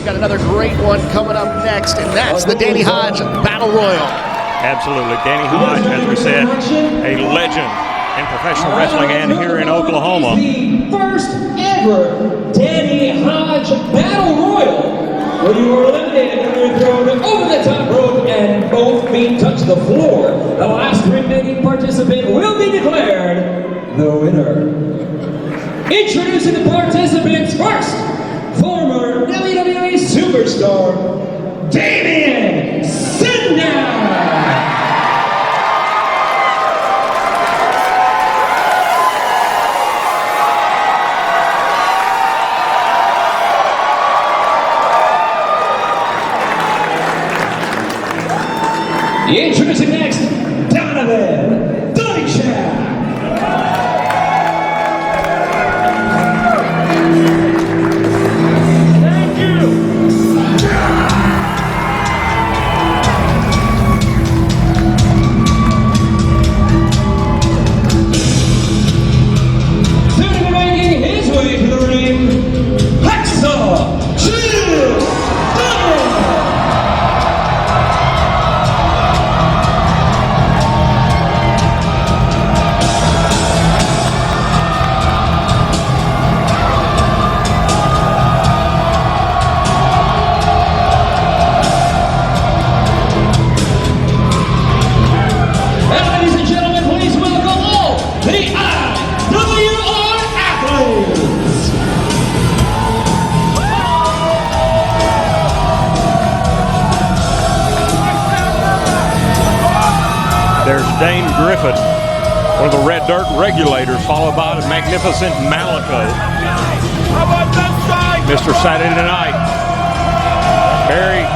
We've got another great one coming up next, and that's the Danny Hodge Battle Royal. Absolutely. Danny Hodge, as we said, a legend in professional wrestling and here in Oklahoma. The first ever Danny Hodge Battle Royal, where you are eliminated when you're thrown over the top rope and both feet touch the floor. The last remaining participant will be declared the winner. Introducing the participants first, former WWE superstar, Damien Sandow. Introducing next, Donovan Dunningshack. Thank you. Soon to be making his way to the ring, Hacksaw Jim Duggan. Ladies and gentlemen, please welcome all the IWR athletes. There's Dane Griffith, one of the Red Dirt regulators, followed by the magnificent Malico. Mr. Saturday Night. Barry.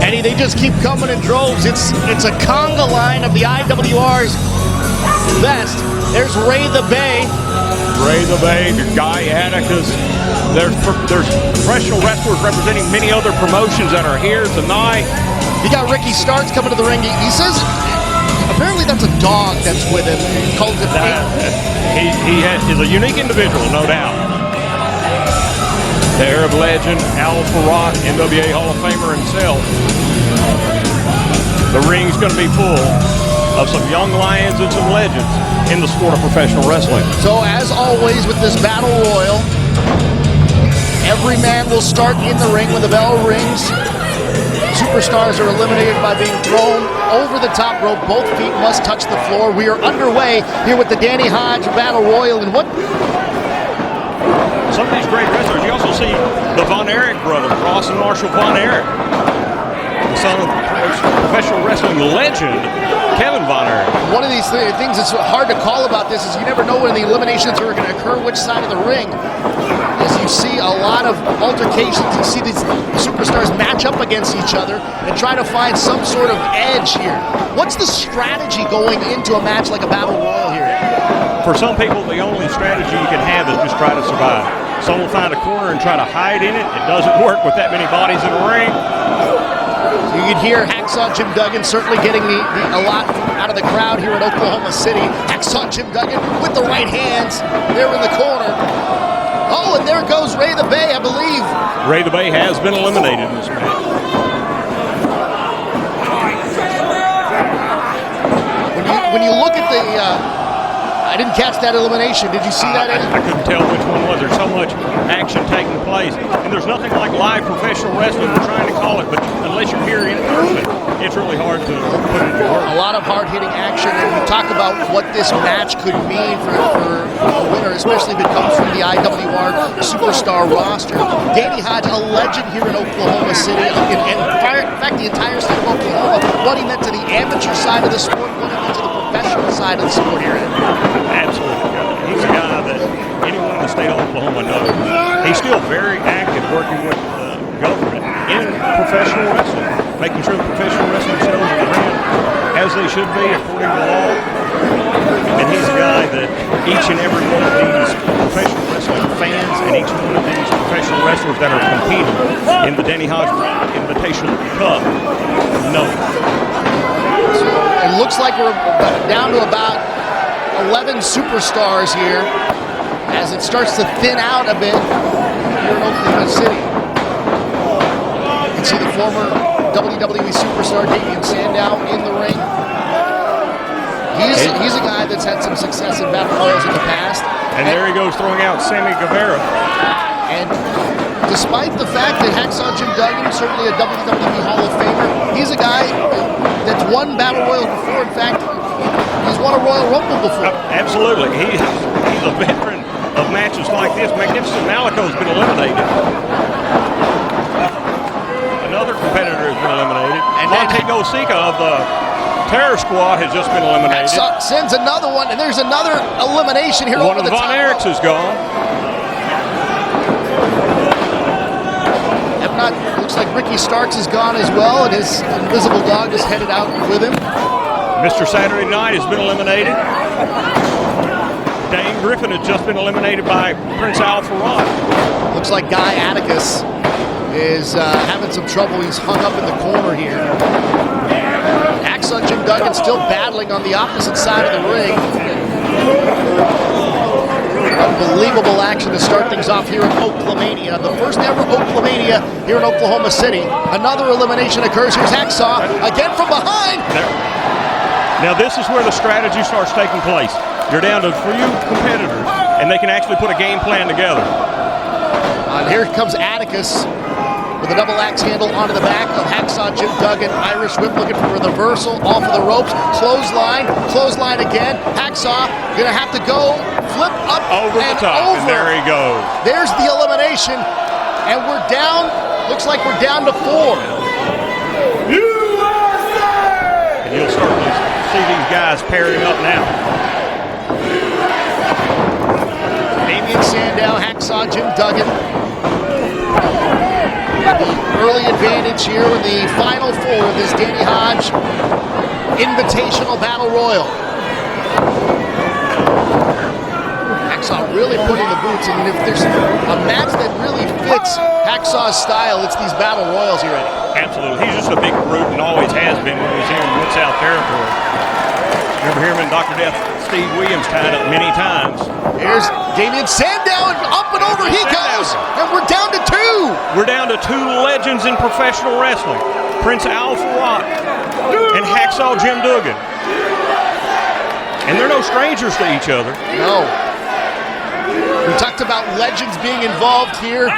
Eddie, they just keep coming in droves. It's a conga line of the IWR's best. There's Ray the Bay. Ray the Bay, Guy Atticus. There's professional wrestlers representing many other promotions that are here tonight. You got Ricky Starks coming to the ring. He says apparently that's a dog that's with him. He calls it He is a unique individual, no doubt. The Arab legend, Al Farrak, NWA Hall of Famer himself. The ring's going to be full of some young lions and some legends in the sport of professional wrestling. So as always with this Battle Royal, every man will start in the ring when the bell rings. Superstars are eliminated by being thrown over the top rope. Both feet must touch the floor. We are underway here with the Danny Hodge Battle Royal. And what? Some of these great wrestlers, you also see the Von Erich brothers, Ross and Marshall Von Erich. The son of professional wrestling legend, Kevin Von Erich. One of these things that's hard to call about this is you never know when the eliminations are going to occur, which side of the ring. As you see a lot of altercations, you see these superstars match up against each other and try to find some sort of edge here. What's the strategy going into a match like a Battle Royal here? For some people, the only strategy you can have is just try to survive. Some will find a corner and try to hide in it. It doesn't work with that many bodies in the ring. You can hear Hacksaw Jim Duggan certainly getting a lot out of the crowd here in Oklahoma City. Hacksaw Jim Duggan with the right hands there in the corner. Oh, and there goes Ray the Bay, I believe. Ray the Bay has been eliminated in this match. When you look at the, I didn't catch that elimination. Did you see that? I couldn't tell which one was. There's so much action taking place, and there's nothing like live professional wrestling. We're trying to call it, but unless you're here in person, it's really hard to put it into words. A lot of hard-hitting action, and we talk about what this match could mean for a winner, especially if it comes from the IWR Superstar roster. Danny Hodge, a legend here in Oklahoma City, and in fact, the entire state of Oklahoma. What he meant to the amateur side of the sport, what he meant to the professional side of the sport here. Absolutely. He's a guy that anyone in the state of Oklahoma knows. He's still very active working with the government in professional wrestling, making sure the professional wrestling shows are ran as they should be according to law. And he's a guy that each and every one of these professional wrestling fans and each one of these professional wrestlers that are competing in the Danny Hodge Invitational Cup know. So it looks like we're down to about 11 superstars here. as it starts to thin out a bit here in Oklahoma City. You can see the former WWE superstar Damian Sandow in the ring. He's a guy that's had some success in battle royals in the past. And there he goes throwing out Sammy Guevara. And despite the fact that Hacksaw Jim Duggan, certainly a WWE Hall of Famer, he's a guy that's won battle royals before. In fact, he's won a Royal Rumble before. Absolutely. He's a veteran of matches like this. Magnificent Malico's been eliminated. Another competitor has been eliminated. And Montego Sika of the Terror Squad has just been eliminated. Sends another one, and there's another elimination here. One over of the Von Erichs is gone. If not, looks like Ricky Starks is gone as well, and his invisible dog is headed out with him. Mr. Saturday Night has been eliminated. Dane Griffin has just been eliminated by Prince Al Farad. Looks like Guy Atticus is having some trouble. He's hung up in the corner here. Hacksaw Jim Duggan still battling on the opposite side of the ring. Unbelievable action to start things off here in Oklahomania. The first ever Oklahomania here in Oklahoma City. Another elimination occurs. Here's Hacksaw again from behind. Now this is where the strategy starts taking place. You're down to a few competitors, and they can actually put a game plan together. And here comes Atticus with a double axe handle onto the back of Hacksaw Jim Duggan. Irish whip looking for a reversal off of the ropes. Clothesline again. Hacksaw gonna have to go flip up over the top, and there he goes. There's the elimination, and we're down. Looks like we're down to 4. And you'll start to see these guys pairing up now. Damian Sandow, Hacksaw Jim Duggan. The early advantage here in the final 4 of this Danny Hodge Invitational Battle Royal. Hacksaw really putting the boots. I mean, if there's a match that really fits Hacksaw's style, it's these Battle Royals here, Eddie. Absolutely. He's just a big brute and always has been when he was here in Mid-South Territory. Remember him and Dr. Death Steve Williams tied up many times. Here's Damian Sandow, and up and over he goes, and we're down to 2. We're down to 2 legends in professional wrestling, Prince Al Farad and Hacksaw Jim Duggan. And they're no strangers to each other. No. We talked about legends being involved here.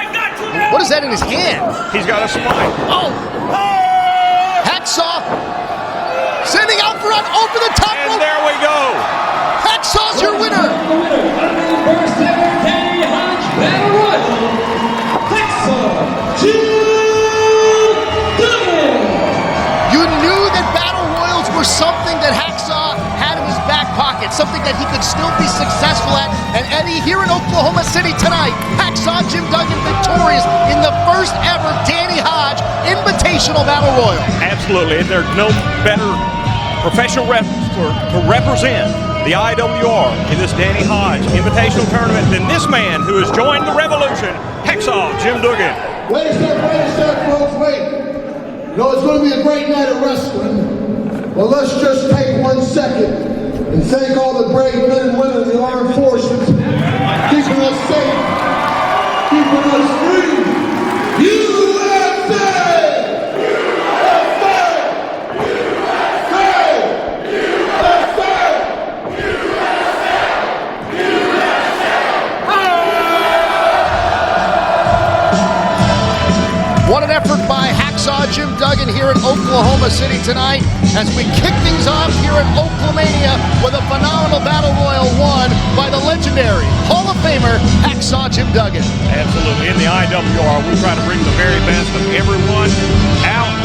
What is that in his hand? He's got a spike. Oh! Hacksaw sending out Farad over the top rope. And there we go. Hacksaw's your winner. The winner of the first ever Danny Hodge Battle Royal, Hacksaw Jim Duggan. You knew that Battle Royals were something that Hacksaw had in his back pocket, something that he could still be successful at. And Eddie, here in Oklahoma City tonight, Hacksaw Jim Duggan victorious in the first ever Danny Hodge Invitational Battle Royal. Absolutely, and there's no better professional wrestler to represent the IWR in this Danny Hodge Invitational Tournament than this man who has joined the revolution, Hacksaw Jim Duggan. Wait a sec, folks, wait. You know, it's going to be a great night of wrestling, but let's just take 1 second and thank all the brave men and women of the armed forces keeping us safe, keeping us free. USA! What an effort by Hacksaw Jim Duggan here in Oklahoma City tonight as we kick things off here at Oklahomania with a phenomenal Battle Royal won by the legendary Hall of Famer Hacksaw Jim Duggan. Absolutely. In the IWR, we try to bring the very best of everyone out,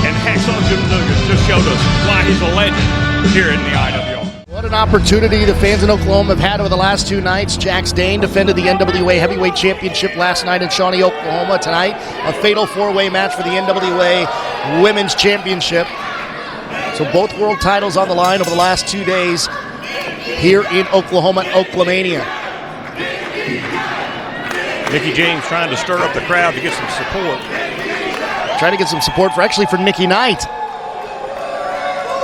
and Hacksaw Jim Duggan just showed us why he's a legend here in the IWR. What an opportunity the fans in Oklahoma have had over the last 2 nights. Jax Dane defended the NWA Heavyweight Championship last night in Shawnee, Oklahoma. Tonight, a fatal 4-way match for the NWA Women's Championship. So both world titles on the line over the last 2 days here in Oklahoma, Oklahomania. Mickey James trying to stir up the crowd to get some support. Trying to get some support for Nikki Knight.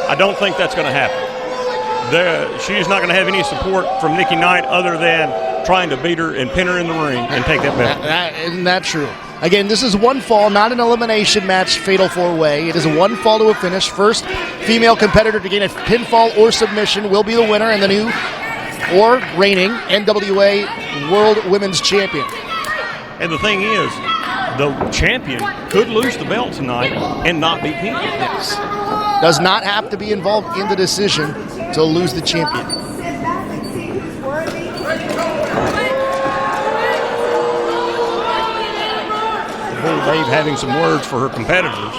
I don't think that's going to happen. She's not going to have any support from Nikki Knight other than trying to beat her and pin her in the ring and take that belt. Isn't that true? Again, this is one fall, not an elimination match, fatal four-way. It is a one fall to a finish. First female competitor to gain a pinfall or submission will be the winner and the new or reigning NWA World Women's Champion. And the thing is, the champion could lose the belt tonight and not be pinned. Yes. Does not have to be involved in the decision to lose the champion. Bull Babe having some words for her competitors.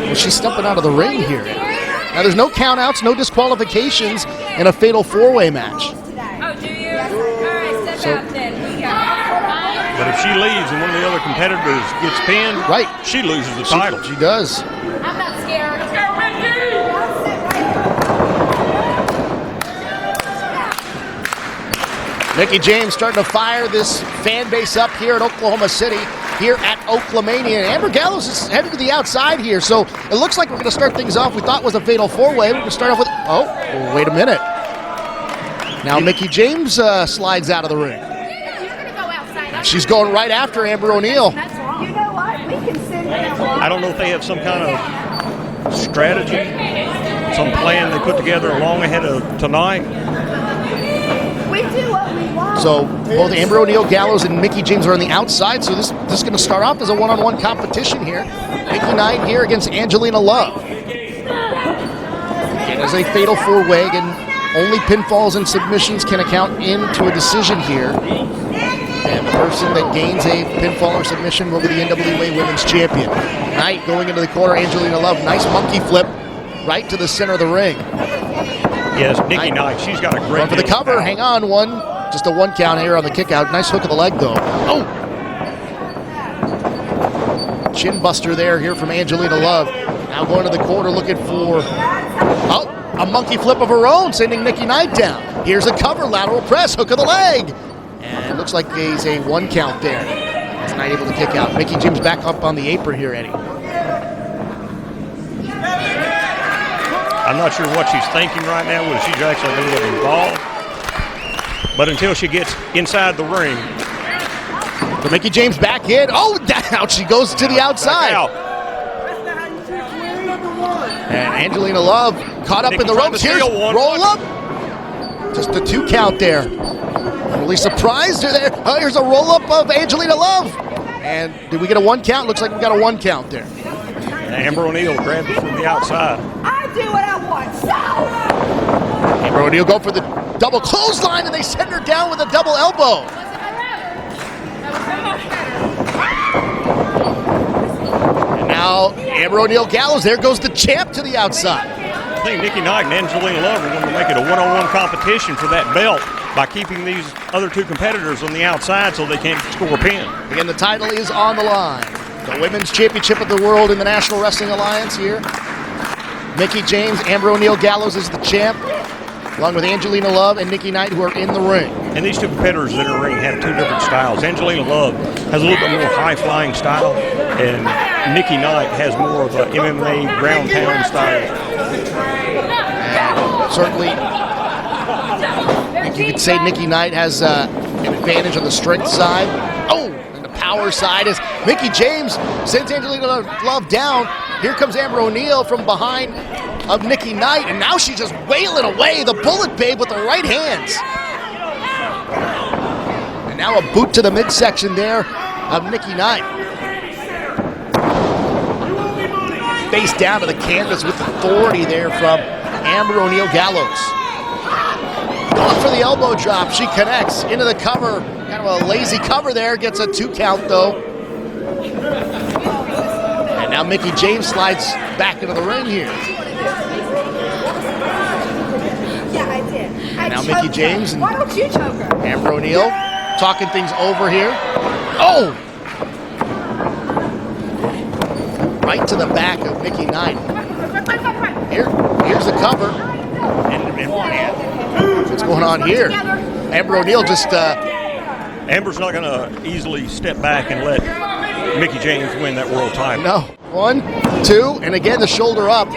Well, she's stepping out of the ring here. Now, there's no countouts, no disqualifications in a fatal four-way match. Oh, do you? All right, step out then. We got it. But if she leaves and one of the other competitors gets pinned, right, she loses the title. She does. I'm not scared. Let's go, Mickie James starting to fire this fan base up here in Oklahoma City, here at Oaklamania. And Amber Gallows is headed to the outside here, so it looks like we're going to start things off. We thought it was a fatal four-way. We're going to start off with, oh, wait a minute. Now Mickie James slides out of the ring. She's going right after Amber O'Neal. You know what? We can send them. I don't know if they have some kind of strategy, some plan they put together long ahead of tonight. We do what we want. So both Amber O'Neal Gallows and Mickie James are on the outside, so this is going to start off as a one-on-one competition here. Mickie Knight here against Angelina Love. It is a fatal four-way, and only pinfalls and submissions can account into a decision here. And the person that gains a pinfall or submission will be the NWA Women's Champion. Knight going into the corner, Angelina Love, nice monkey flip right to the center of the ring. Yes, Mickie Knight, she's got a great going for the cover, hang on, just a one count here on the kick out. Nice hook of the leg though. Oh! Chin buster here from Angelina Love. Now going to the corner looking for, a monkey flip of her own, sending Mickie Knight down. Here's a cover, lateral press, hook of the leg. And it looks like there's a one count there. He's not able to kick out. Mickie James back up on the apron here, Eddie. I'm not sure what she's thinking right now, whether she's actually going to get involved. But until she gets inside the ring. So Mickie James back in. Oh, down. She goes to the outside. And Angelina Love caught up in the ropes. Here's roll up. Just a two count there. Really surprised her there. Oh, here's a roll up of Angelina Love. And did we get a one count? Looks like we got a one count there. Amber O'Neal grabbed her from the outside. I do what I want, so. Amber O'Neal go for the double clothesline, and they send her down with a double elbow. And now Amber O'Neal Gallows, there goes the champ to the outside. I think Mickie Knight and Angelina Love are going to make it a one-on-one competition for that belt by keeping these other two competitors on the outside so they can't score a pin. Again, the title is on the line. The Women's Championship of the World in the National Wrestling Alliance here. Mickie James, Amber O'Neal Gallows is the champ, along with Angelina Love and Mickie Knight, who are in the ring. And these two competitors that are in the ring have two different styles. Angelina Love has a little bit more high-flying style, and Mickie Knight has more of an MMA ground pound style. And certainly, you could say Mickie Knight has an advantage on the strength side. Oh, and the power side is Mickie James sends Angelina Love down. Here comes Amber O'Neal from behind of Mickie Knight, and now she's just wailing away the Bullet Babe with the right hands. And now a boot to the midsection there of Mickie Knight. Face down to the canvas with authority there from Amber O'Neal Gallows. Going for the elbow drop, she connects into the cover. Kind of a lazy cover there, gets a two count though. And now Mickie James slides back into the ring here. Yeah, I did. And now Mickie James and why don't you choke her? Amber O'Neal talking things over here. Oh! Right to the back of Mickie Knight. Here's the cover. And what's going on here? Amber O'Neal just... Amber's not going to easily step back and let Mickey James win that world title. No. 1, 2, and again the shoulder up.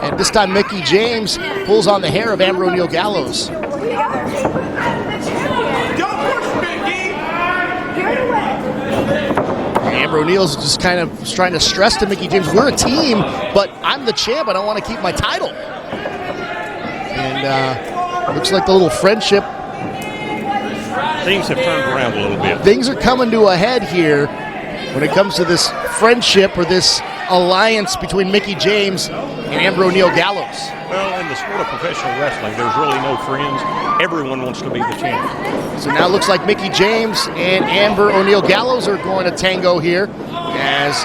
And this time Mickey James pulls on the hair of Amber O'Neal Gallows. Amber O'Neal's just kind of trying to stress to Mickey James, we're a team, but I'm the champ. I don't want to keep my title. And looks like the little friendship. Things have turned around a little bit. Things are coming to a head here when it comes to this friendship or this alliance between Mickey James and Amber O'Neal Gallows. Well, in the sport of professional wrestling, there's really no friends. Everyone wants to be the champ. So now it looks like Mickey James and Amber O'Neal Gallows are going to tango here as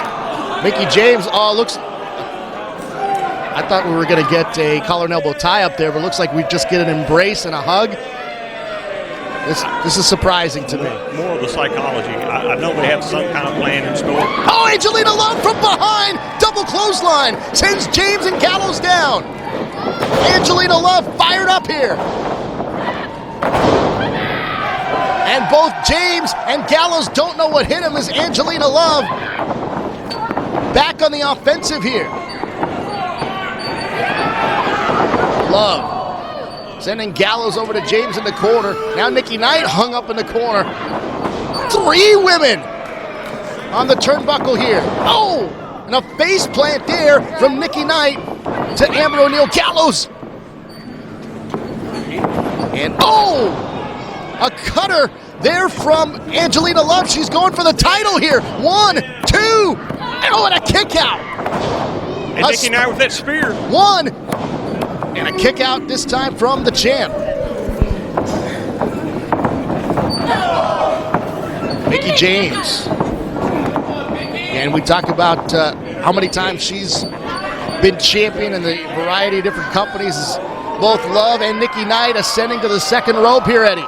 Mickey James, I thought we were going to get a collar and elbow tie up there, but it looks like we just get an embrace and a hug. This is surprising to me. More of the psychology. I know they have some kind of plan in store. Oh, Angelina Love from behind! Double clothesline! Sends James and Gallows down! Angelina Love fired up here! And both James and Gallows don't know what hit him as Angelina Love back on the offensive here. Love sending Gallows over to James in the corner. Now Nikki Knight hung up in the corner. 3 women on the turnbuckle here. Oh, and a face plant there from Nikki Knight to Amber O'Neal Gallows. And oh, a cutter there from Angelina Love. She's going for the title here. 1, 2, oh, and a kick out. And Nikki Knight with that spear. 1, and a kick out this time from the champ. Mickey James. And we talk about how many times she's been champion in the variety of different companies. Both Love and Nikki Knight ascending to the second rope here, Eddie.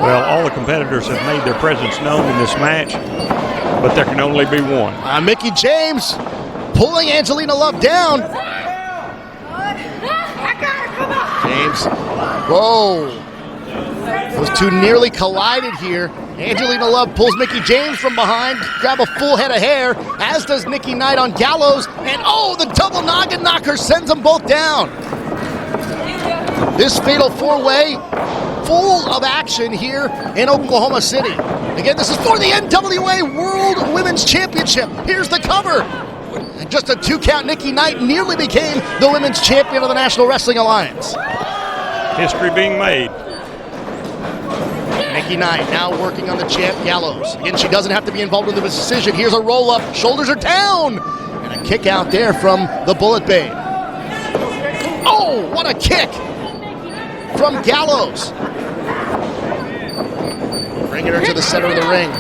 Well, all the competitors have made their presence known in this match, but there can only be one. Mickey James pulling Angelina Love down. James, whoa. Those two nearly collided here. Angelina Love pulls Mickey James from behind, grab a full head of hair, as does Nikki Knight on Gallows, and oh, the double noggin knocker sends them both down. This fatal 4-way full of action here in Oklahoma City. Again, this is for the NWA World Women's Championship. Here's the cover. Just a 2 count, Nikki Knight nearly became the women's champion of the National Wrestling Alliance. History being made. Nikki Knight now working on the champ Gallows. Again, she doesn't have to be involved in the decision. Here's a roll-up, shoulders are down, and a kick out there from the Bullet Babe. Oh, what a kick from Gallows. Bringing her to the center of the ring.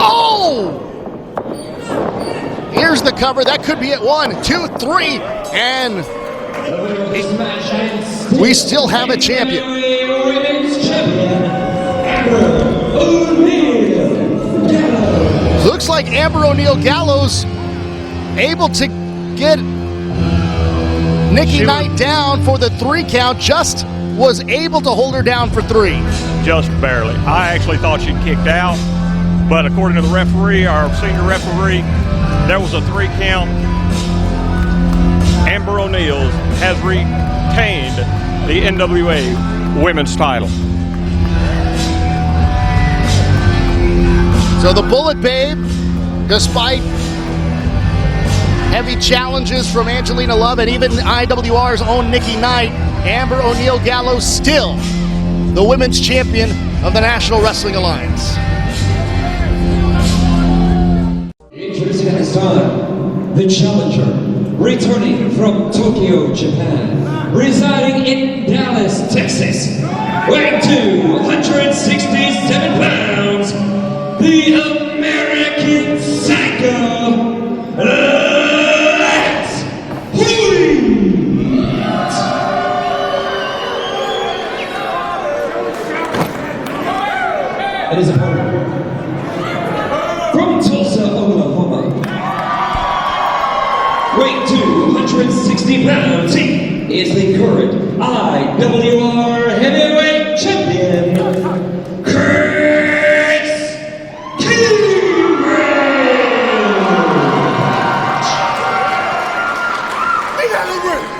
Oh! Here's the cover. That could be it. 1, 2, 3, and we still have a champion. Looks like Amber O'Neal Gallows able to get Nikki Knight down for the 3 count. Just was able to hold her down for 3. Just barely. I actually thought she'd kicked out, but according to the referee, our senior referee, there was a 3 count. Amber O'Neal has retained the NWA Women's title. So the Bullet Babe, despite heavy challenges from Angelina Love and even IWR's own Nikki Knight, Amber O'Neal Gallows still the women's champion of the National Wrestling Alliance. Introducing at this time, the challenger, returning from Tokyo, Japan, residing in Dallas, Texas, weighing 267 pounds, the American Psycho, Lance Hewitt. And his opponent, from Tulsa, Oklahoma, weighing 260 pounds, he is the current IWR Heavyweight Champion, Chris.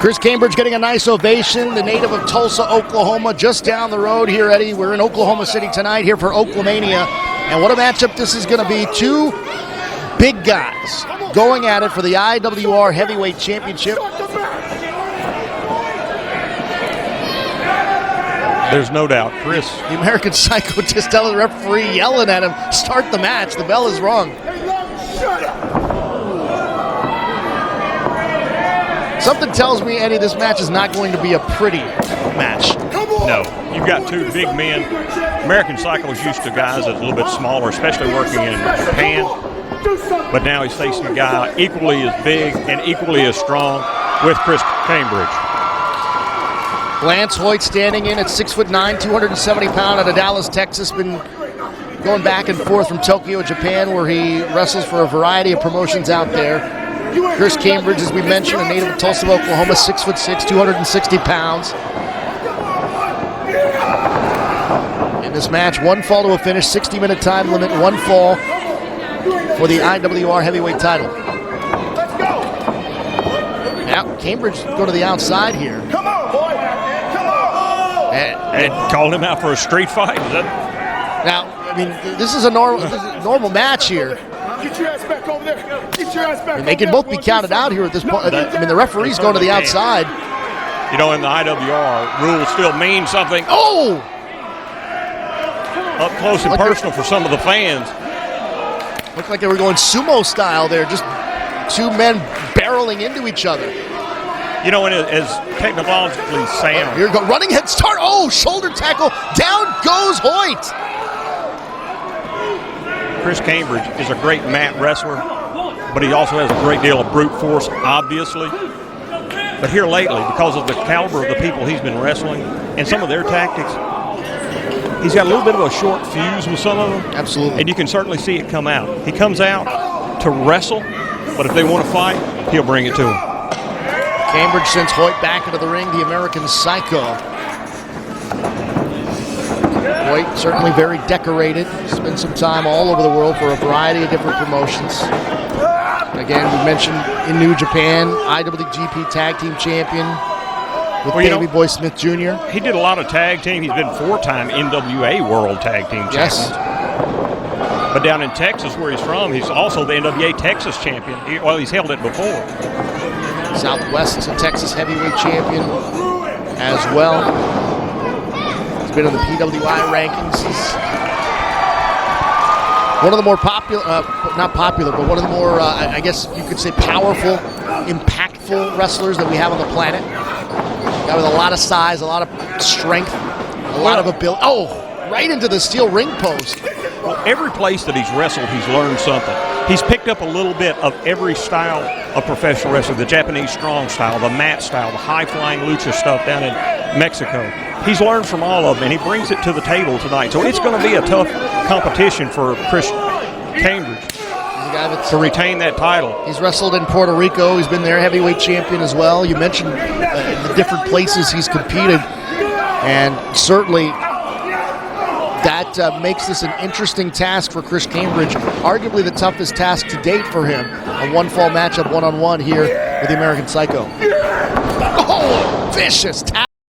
Chris Cambridge getting a nice ovation, the native of Tulsa, Oklahoma, just down the road here, Eddie. We're in Oklahoma City tonight here for Oklahomania. And what a matchup this is going to be. Two big guys going at it for the IWR Heavyweight Championship. There's no doubt, Chris. The American Psycho just telling the referee, yelling at him, start the match. The bell is rung. Something tells me, Eddie, this match is not going to be a pretty match. No, you've got two big men. American Psycho is used to guys that's a little bit smaller, especially working in Japan. But now he's facing a guy equally as big and equally as strong with Chris Cambridge. Lance Hoyt standing in at 6'9", 270 pound out of Dallas, Texas. Been going back and forth from Tokyo, Japan, where he wrestles for a variety of promotions out there. Chris Cambridge, as we mentioned, a native of Tulsa, Oklahoma, 6'6", 260 pounds. In this match, one fall to a finish, 60-minute time limit, one fall for the IWR Heavyweight title. Now, Cambridge go to the outside here. Come on, boy. Come on. And called him out for a street fight. Is that? Now, I mean, this is a normal match here. Get your ass back over there. Get your ass back. And they can both be counted out here at this point. I mean, the referee's going to the outside. You know, in the IWR, rules still mean something. Oh! Up close and personal for some of the fans. Looked like they were going sumo style there, just two men barreling into each other. You know, and as technologically sound. Here we go, running head start. Oh, shoulder tackle. Down goes Hoyt. Chris Cambridge is a great mat wrestler, but he also has a great deal of brute force, obviously. But here lately, because of the caliber of the people he's been wrestling and some of their tactics, he's got a little bit of a short fuse with some of them. Absolutely. And you can certainly see it come out. He comes out to wrestle, but if they want to fight, he'll bring it to them. Cambridge sends Hoyt back into the ring, the American Psycho. Hoyt certainly very decorated. Spent some time all over the world for a variety of different promotions. Again, we mentioned in New Japan, IWGP Tag Team Champion with Davey Boy Smith Jr. He did a lot of tag team. He's been four-time NWA World Tag Team Champion. Yes. But down in Texas, where he's from, he's also the NWA Texas Champion. He's held it before. Southwest Texas Heavyweight Champion as well. Been in the PWI rankings. He's one of the more popular, not popular, but one of the more, I guess you could say, powerful, impactful wrestlers that we have on the planet. Guy with a lot of size, a lot of strength, a lot of ability. Oh, right into the steel ring post. Well, every place that he's wrestled, he's learned something. He's picked up a little bit of every style of professional wrestling, the Japanese strong style, the mat style, the high-flying lucha stuff down in Mexico. He's learned from all of them, and he brings it to the table tonight. So it's going to be a tough competition for Chris Cambridge to retain that title. He's wrestled in Puerto Rico. He's been their heavyweight champion as well. You mentioned the different places he's competed, and certainly that makes this an interesting task for Chris Cambridge. Arguably the toughest task to date for him. A one-fall matchup, one-on-one here with the American Psycho. Oh, vicious tap.